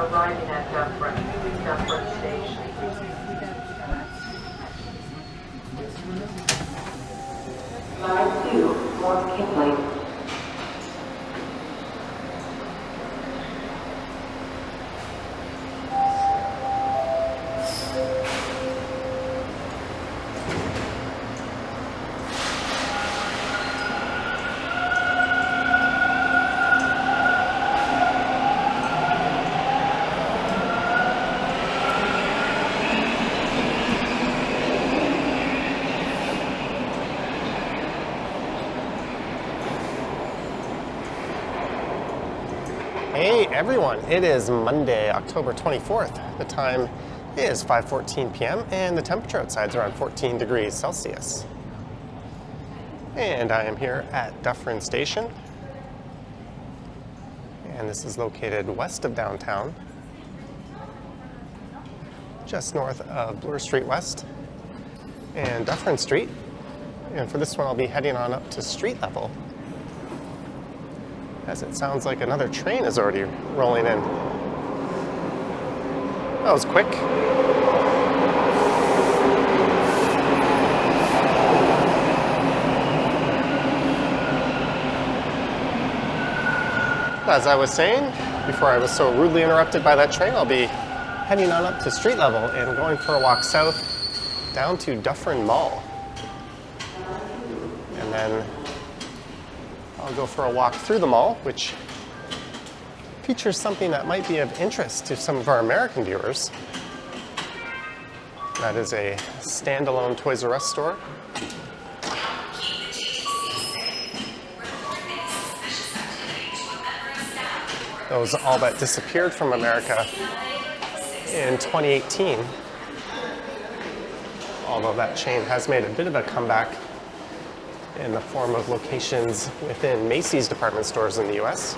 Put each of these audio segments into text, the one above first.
arriving at Dufferin Station. Line 2, North Kinley. Hey everyone, it is Monday, October 24th. The time is 5:14 p.m. and the temperature outside is around 14 degrees Celsius. And I am here at Dufferin Station. And this is located west of downtown, just north of Bloor Street West and Dufferin Street. And for this one, I'll be heading on up to street level, as it sounds like another train is already rolling in. That was quick. As I was saying, before I was so rudely interrupted by that train, I'll be heading on up to street level and going for a walk south down to Dufferin Mall. And then I'll go for a walk through the mall, which features something that might be of interest to some of our American viewers. That is a standalone Toys R Us store. Those all but disappeared from America in 2018. Although that chain has made a bit of a comeback in the form of locations within Macy's department stores in the US.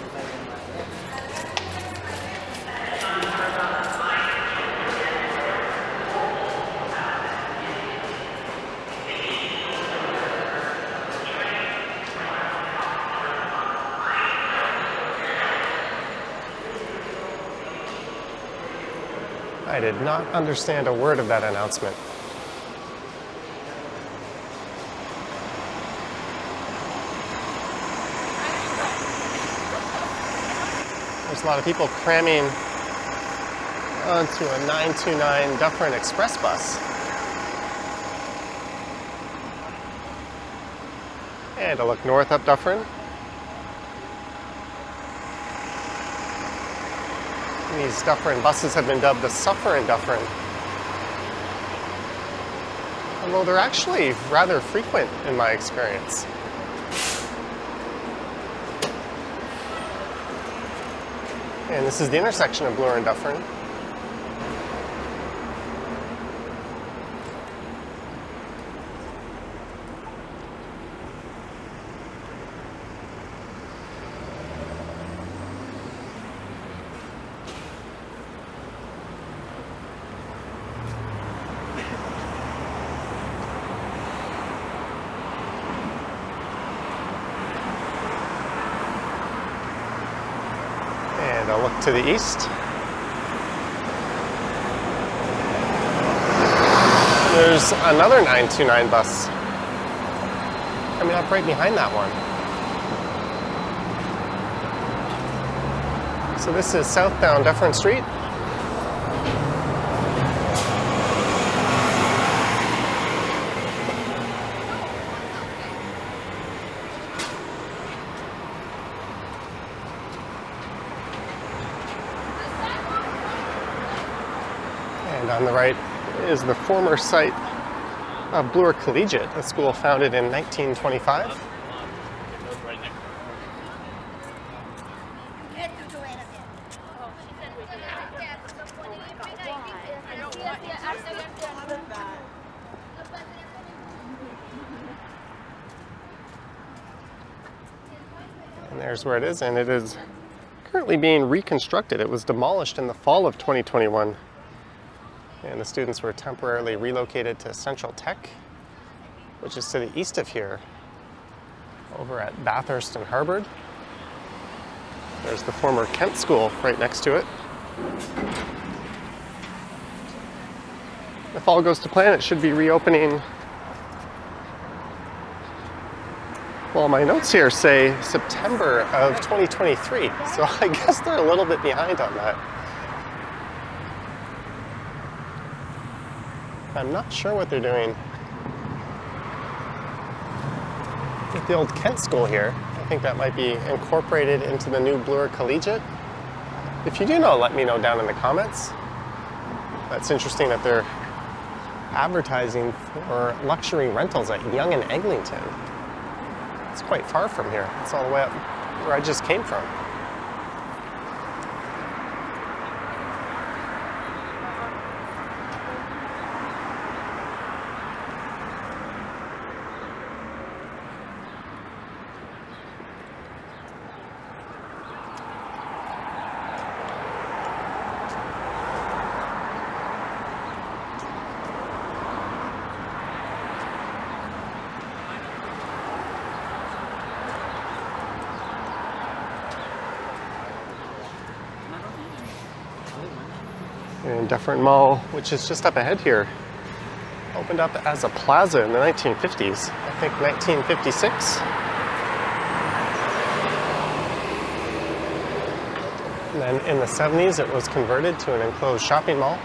I did not understand a word of that announcement. There's a lot of people cramming onto a 929 Dufferin Express bus. And a look north up Dufferin. These Dufferin buses have been dubbed the Sufferin' Dufferin. Although they're actually rather frequent in my experience. And this is the intersection of Bloor and Dufferin. And I'll look to the east. There's another 929 bus coming up right behind that one. So this is southbound Dufferin Street. And on the right is the former site of Bloor Collegiate, a school founded in 1925. And there's where it is, and it is currently being reconstructed. It was demolished in the fall of 2021. And the students were temporarily relocated to Central Tech, which is to the east of here, over at Bathurst and Harvard. There's the former Kent School right next to it. If all goes to plan, it should be reopening. Well, my notes here say September of 2023, so I guess they're a little bit behind on that. I'm not sure what they're doing with the old Kent School here. I think that might be incorporated into the new Bloor Collegiate. If you do know, let me know down in the comments. That's interesting that they're advertising for luxury rentals at Yonge and Eglinton. It's quite far from here. It's all the way up where I just came from. And Dufferin Mall, which is just up ahead here, opened up as a plaza in the 1950s. I think 1956. And then in the 70s, it was converted to an enclosed shopping mall.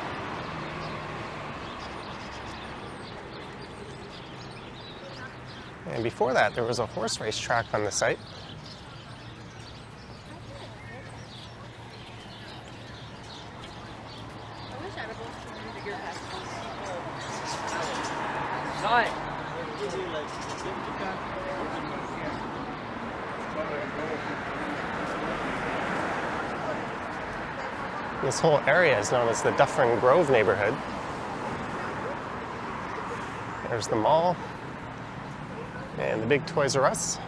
And before that, there was a horse race track on the site. This whole area is known as the Dufferin Grove neighborhood. There's the mall and the big Toys R Us.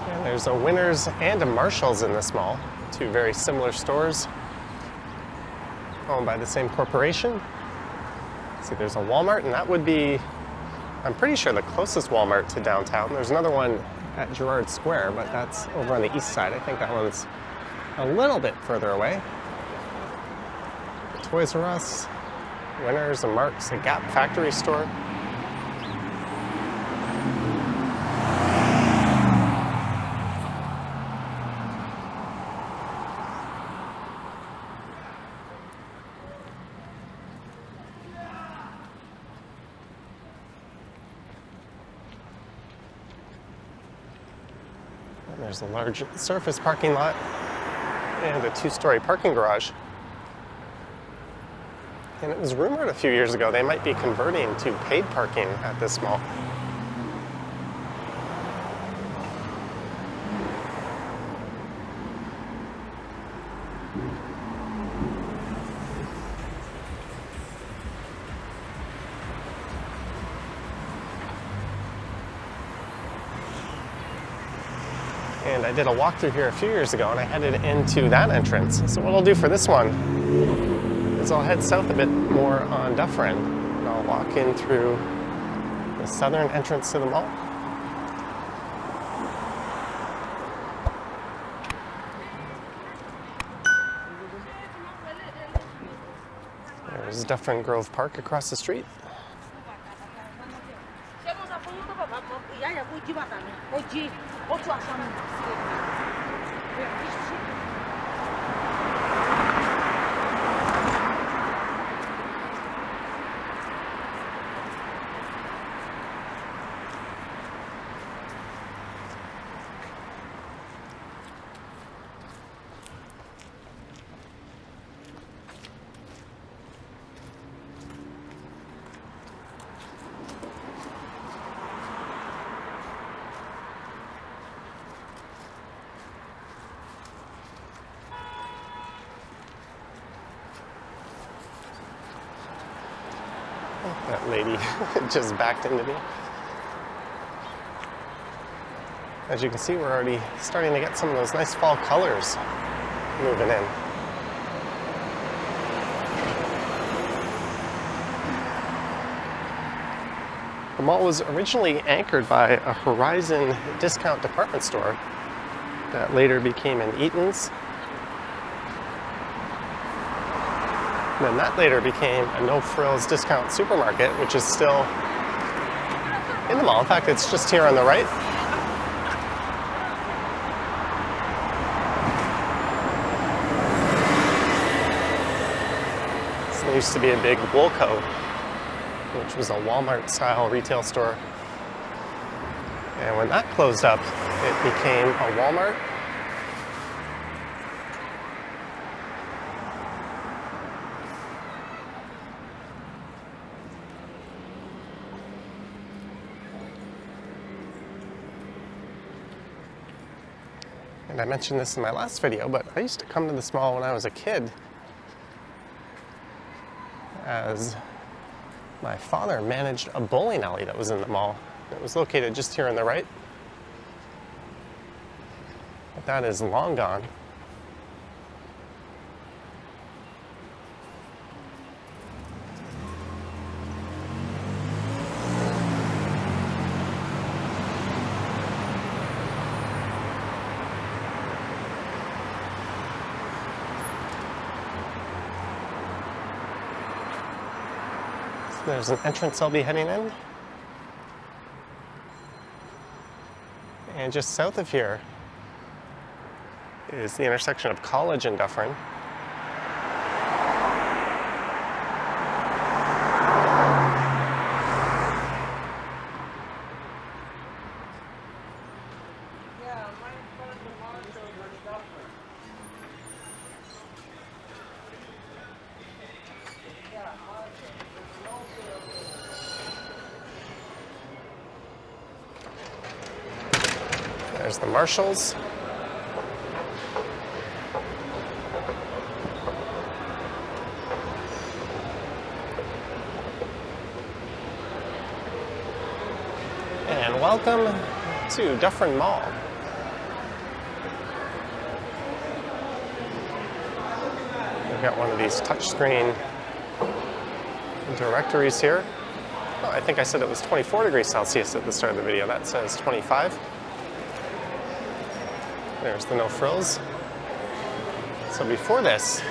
And there's a Winners and a Marshalls in this mall, two very similar stores owned by the same corporation. See, there's a Walmart, and that would be, I'm pretty sure, the closest Walmart to downtown. There's another one at Gerrard Square, but that's over on the east side. I think that one's a little bit further away. The Toys R Us, Winners, a Marks, a Gap factory store. There's a large surface parking lot and a two-story parking garage. And it was rumored a few years ago they might be converting to paid parking at this mall. And I did a walkthrough here a few years ago, and I headed into that entrance. So what I'll do for this one is I'll head south a bit more on Dufferin, and I'll walk in through the southern entrance to the mall. There's Dufferin Grove Park across the street. That lady just backed into me. As you can see, we're already starting to get some of those nice fall colors moving in. The mall was originally anchored by a Horizon discount department store that later became an Eaton's. And then that later became a No Frills discount supermarket, which is still in the mall. In fact, it's just here on the right. So there used to be a big Woolco, which was a Walmart-style retail store. And when that closed up, it became a Walmart. And I mentioned this in my last video, but I used to come to this mall when I was a kid, as my father managed a bowling alley that was in the mall. It was located just here on the right. But that is long gone. There's an entrance I'll be heading in. And just south of here is the intersection of College and Dufferin. There's the Marshalls. And welcome to Dufferin Mall. We've got one of these touchscreen directories here. Oh, I think I said it was 24 degrees Celsius at the start of the video. That says 25. There's the No Frills. So before this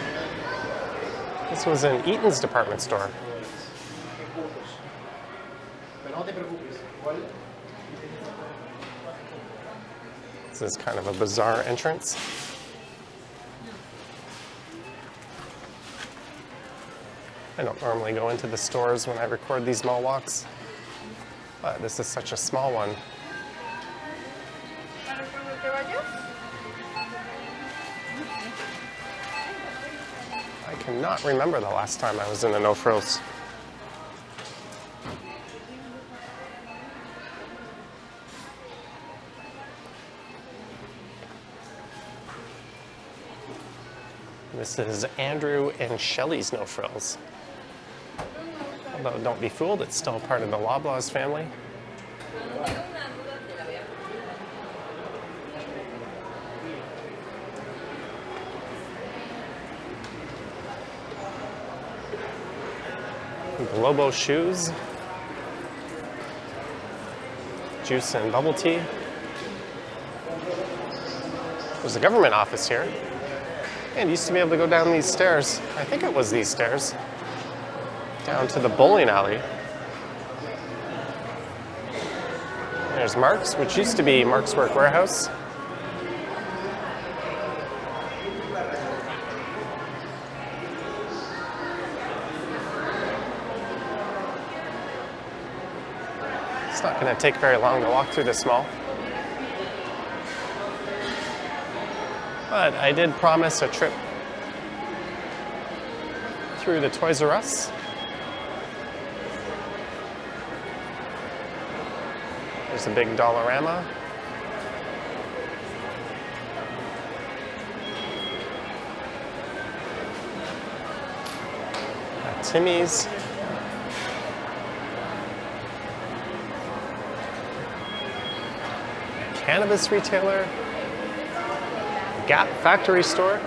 was an Eaton's department store. This is kind of a bizarre entrance. I don't normally go into the stores when I record these mall walks, but this is such a small one. I cannot remember the last time I was in a No Frills. This is Andrew and Shelley's No Frills. Although don't be fooled, it's still part of the Loblaws family. Globo shoes, juice and bubble tea. There's a government office here. And you used to be able to go down these stairs. I think it was these stairs. Down to the bowling alley. There's Mark's, which used to be Mark's Work Warehouse. It's not going to take very long to walk through this mall. But I did promise a trip through the Toys R Us. There's a big Dollarama. Timmy's. Cannabis retailer. Gap factory store.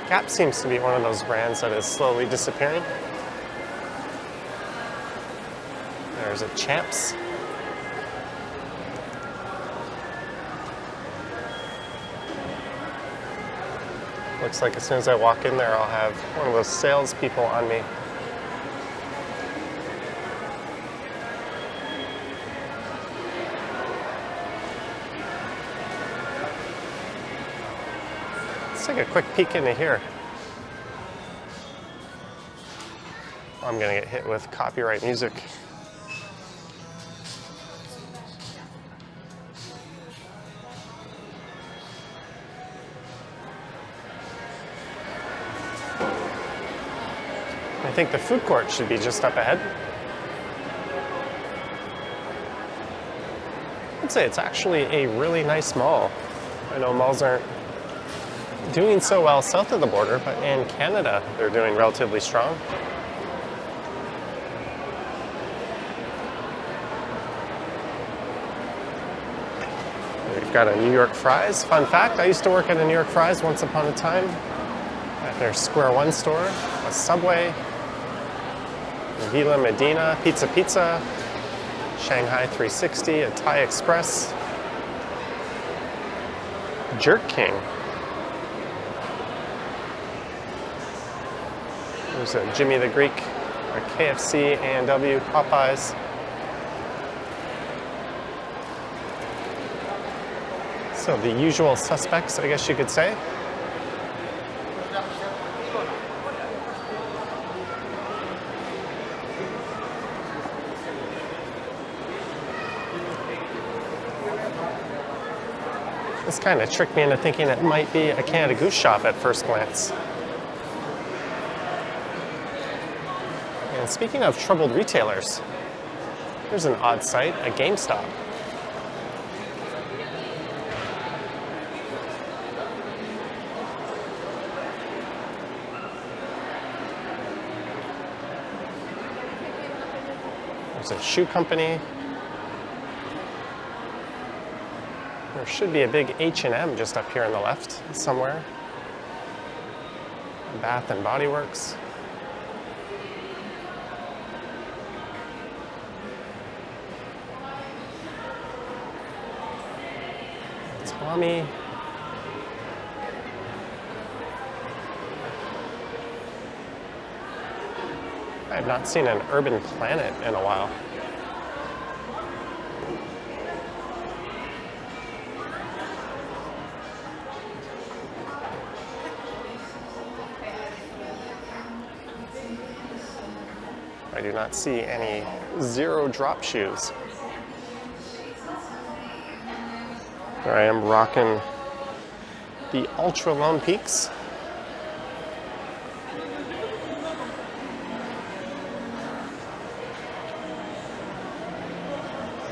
Gap seems to be one of those brands that is slowly disappearing. There's a Champs. Looks like as soon as I walk in there, I'll have one of those salespeople on me. Let's take a quick peek into here. I'm gonna get hit with copyright music. I think the food court should be just up ahead. I'd say it's actually a really nice mall. I know malls aren't doing so well south of the border, but in Canada, they're doing relatively strong. We've got a New York Fries. Fun fact, I used to work at a New York Fries once upon a time at their Square One store, a Subway, Villa Medina, Pizza, Shanghai 360, a Thai Express, Jerk King. There's a Jimmy the Greek, a KFC, A&W, Popeyes. So the usual suspects, I guess you could say. This kind of tricked me into thinking it might be a Canada Goose shop at first glance. And speaking of troubled retailers, here's an odd sight, a GameStop. There's a shoe company. There should be a big H&M just up here on the left somewhere. Bath and Body Works. Tommy. I have not seen an Urban Planet in a while. I do not see any zero drop shoes. There I am rocking the Ultra Lone Peaks.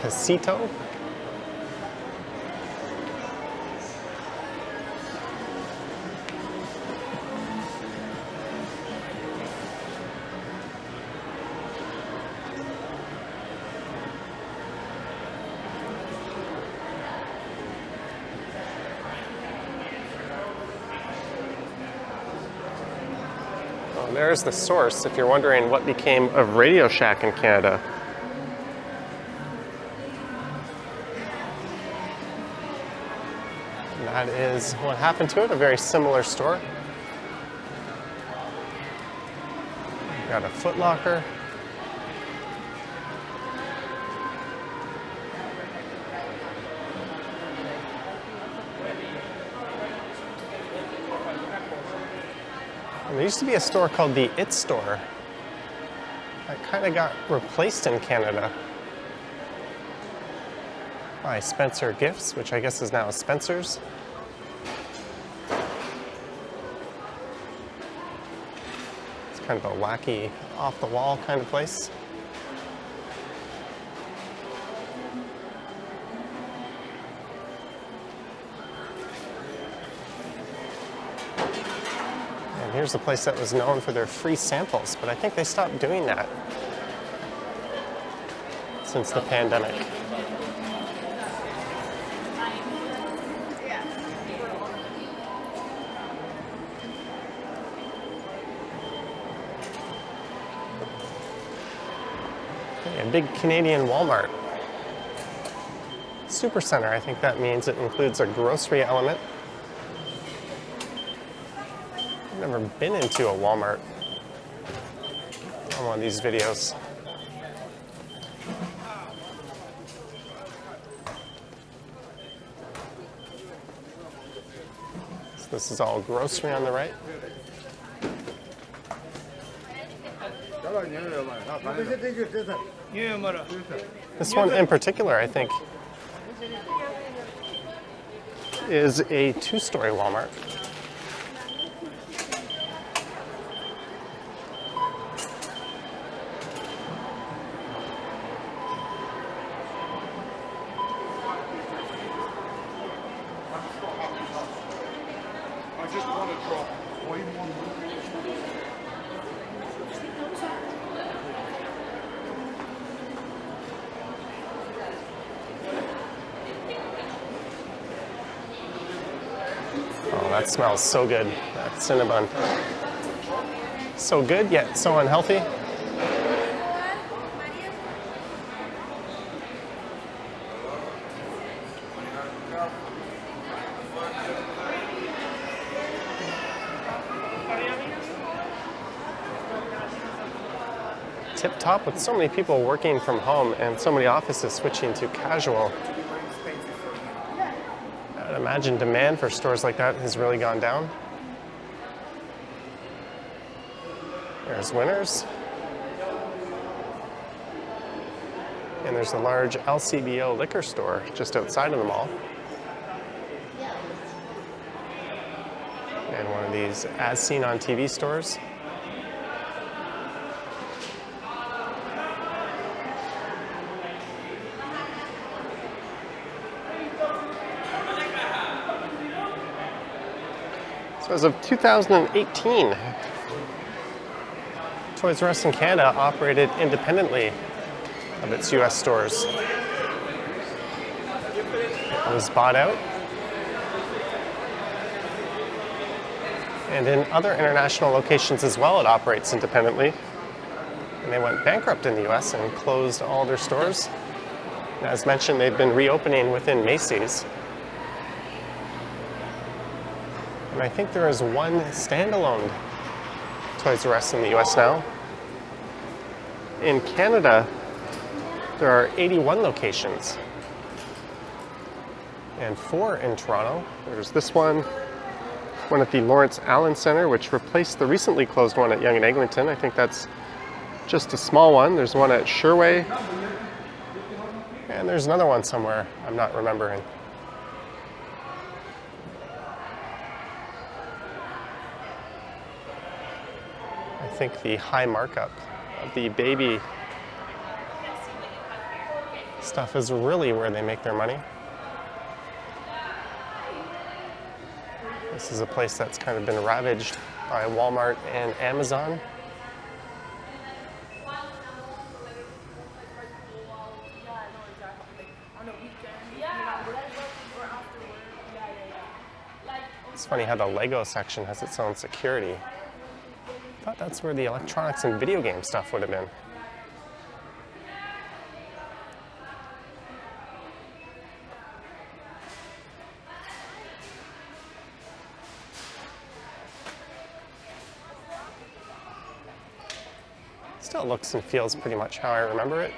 Casito. There's the source if you're wondering what became of Radio Shack in Canada. And that is what happened to it, a very similar store. We've got a Foot Locker. There used to be a store called the It Store that kind of got replaced in Canada by Spencer Gifts, which I guess is now Spencer's. It's kind of a wacky, off-the-wall kind of place. Here's the place that was known for their free samples, but I think they stopped doing that since the pandemic. A big Canadian Walmart. Supercenter, I think that means it includes a grocery element. I've never been into a Walmart on one of these videos. So this is all grocery on the right. This one in particular, I think, is a two-story Walmart. Oh, that smells so good, that Cinnabon. So good, yet so unhealthy. Tip top with so many people working from home and so many offices switching to casual. I'd imagine demand for stores like that has really gone down. There's Winners. And there's a large LCBO liquor store just outside of the mall. And one of these as seen on TV stores. So as of 2018, Toys R Us in Canada operated independently of its US stores. It was bought out. And in other international locations as well, it operates independently. And they went bankrupt in the US and closed all their stores. And as mentioned, they've been reopening within Macy's. And I think there is one standalone Toys R Us in the US now. In Canada, there are 81 locations. And 4 in Toronto. There's this one at the Lawrence Allen Centre, which replaced the recently closed one at Yonge and Eglinton. I think that's just a small one. There's one at Sherway. And there's another one somewhere I'm not remembering. I think the high markup of the baby stuff is really where they make their money. This is a place that's kind of been ravaged by Walmart and Amazon. It's funny how the Lego section has its own security. I thought that's where the electronics and video game stuff would have been. Still looks and feels pretty much how I remember it.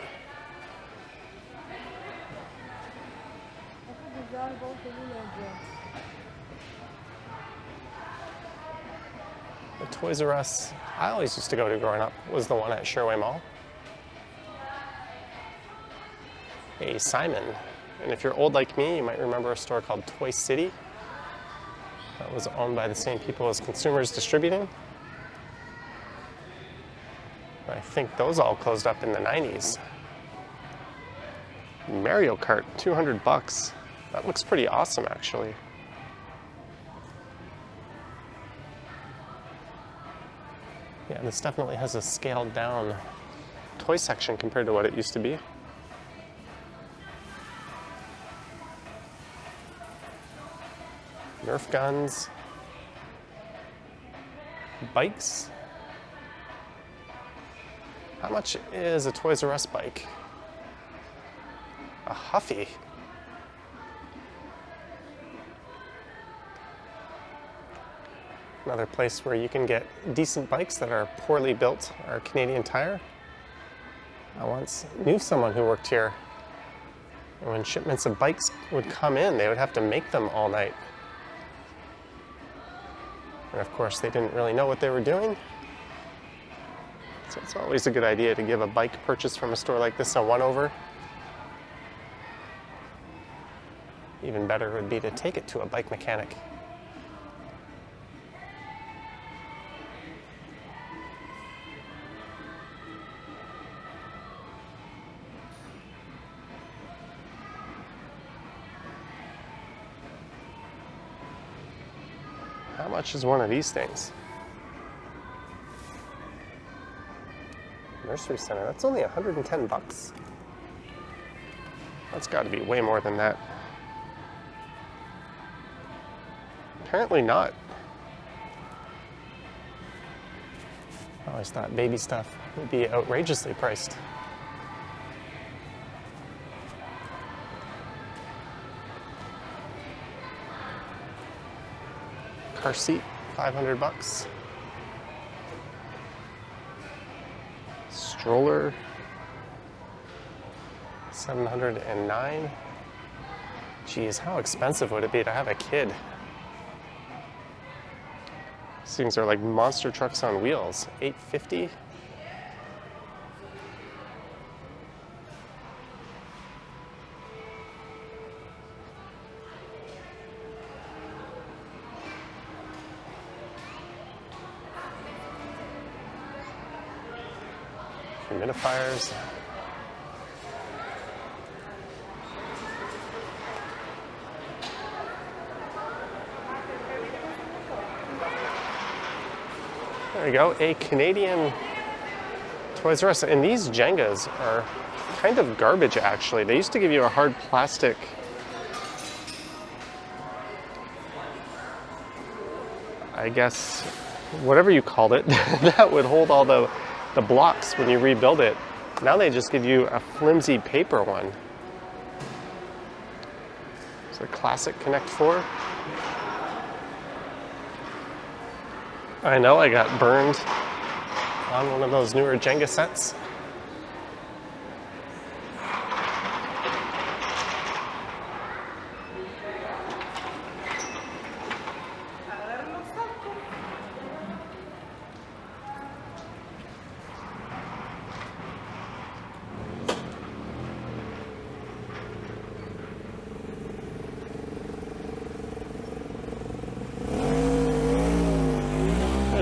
The Toys R Us I always used to go to growing up was the one at Sherway Mall. A Simon. And if you're old like me, you might remember a store called Toy City that was owned by the same people as Consumers Distributing. I think those all closed up in the 90s. Mario Kart, $200. That looks pretty awesome, actually. Yeah, this definitely has a scaled down toy section compared to what it used to be. Nerf guns, How much is a Toys R Us bike? A Huffy. Another place where you can get decent bikes that are poorly built are Canadian Tire. I once knew someone who worked here, and when shipments of bikes would come in, they would have to make them all night. And of course, they didn't really know what they were doing. So it's always a good idea to give a bike purchase from a store like this a one-over. Even better would be to take it to a bike mechanic. How much is one of these things? Nursery Center, that's only 110 bucks. That's got to be way more than that. Apparently not. I always thought baby stuff would be outrageously priced. Car seat, 500 bucks. Stroller, 709. Geez, how expensive would it be to have a kid? These things are like monster trucks on wheels. 850. Humidifiers. There we go, a Canadian Toys R Us. And these Jengas are kind of garbage, actually. They used to give you a hard plastic I guess, whatever you called it, that would hold all the blocks when you rebuild it. Now they just give you a flimsy paper one. It's a classic Connect 4. I know I got burned on one of those newer Jenga sets.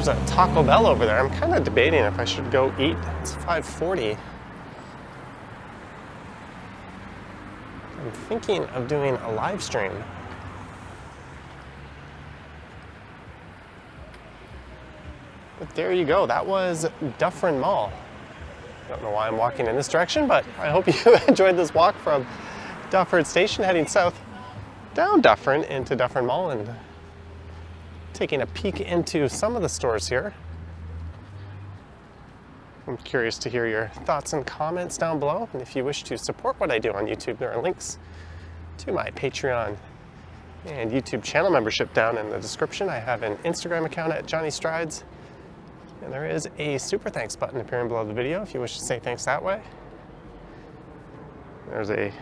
There's a Taco Bell over there. I'm kind of debating if I should go eat. It's 5:40. I'm thinking of doing a live stream. But there you go. That was Dufferin Mall. Don't know why I'm walking in this direction, but I hope you enjoyed this walk from Dufferin Station heading south down Dufferin into Dufferin Mall and taking a peek into some of the stores here. I'm curious to hear your thoughts and comments down below. And if you wish to support what I do on YouTube, there are links to my Patreon and YouTube channel membership down in the description. I have an Instagram account at Johnny Strides, and there is a super thanks button appearing below the video if you wish to say thanks that way. There's a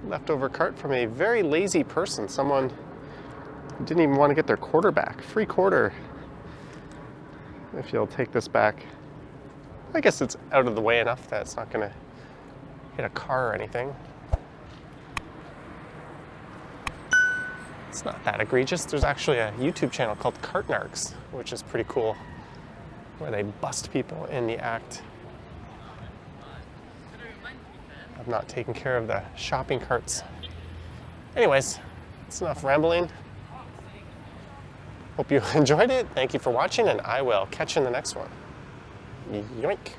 leftover cart from a very lazy person, someone who didn't even want to get their quarter back. Free quarter if you'll take this back. I guess it's out of the way enough that it's not going to hit a car or anything. It's not that egregious. There's actually a YouTube channel called Cart Narcs, which is pretty cool, where they bust people in the act of not taking care of the shopping carts. Anyways, it's enough rambling. Hope you enjoyed it. Thank you for watching, and I will catch you in the next one. Yoink.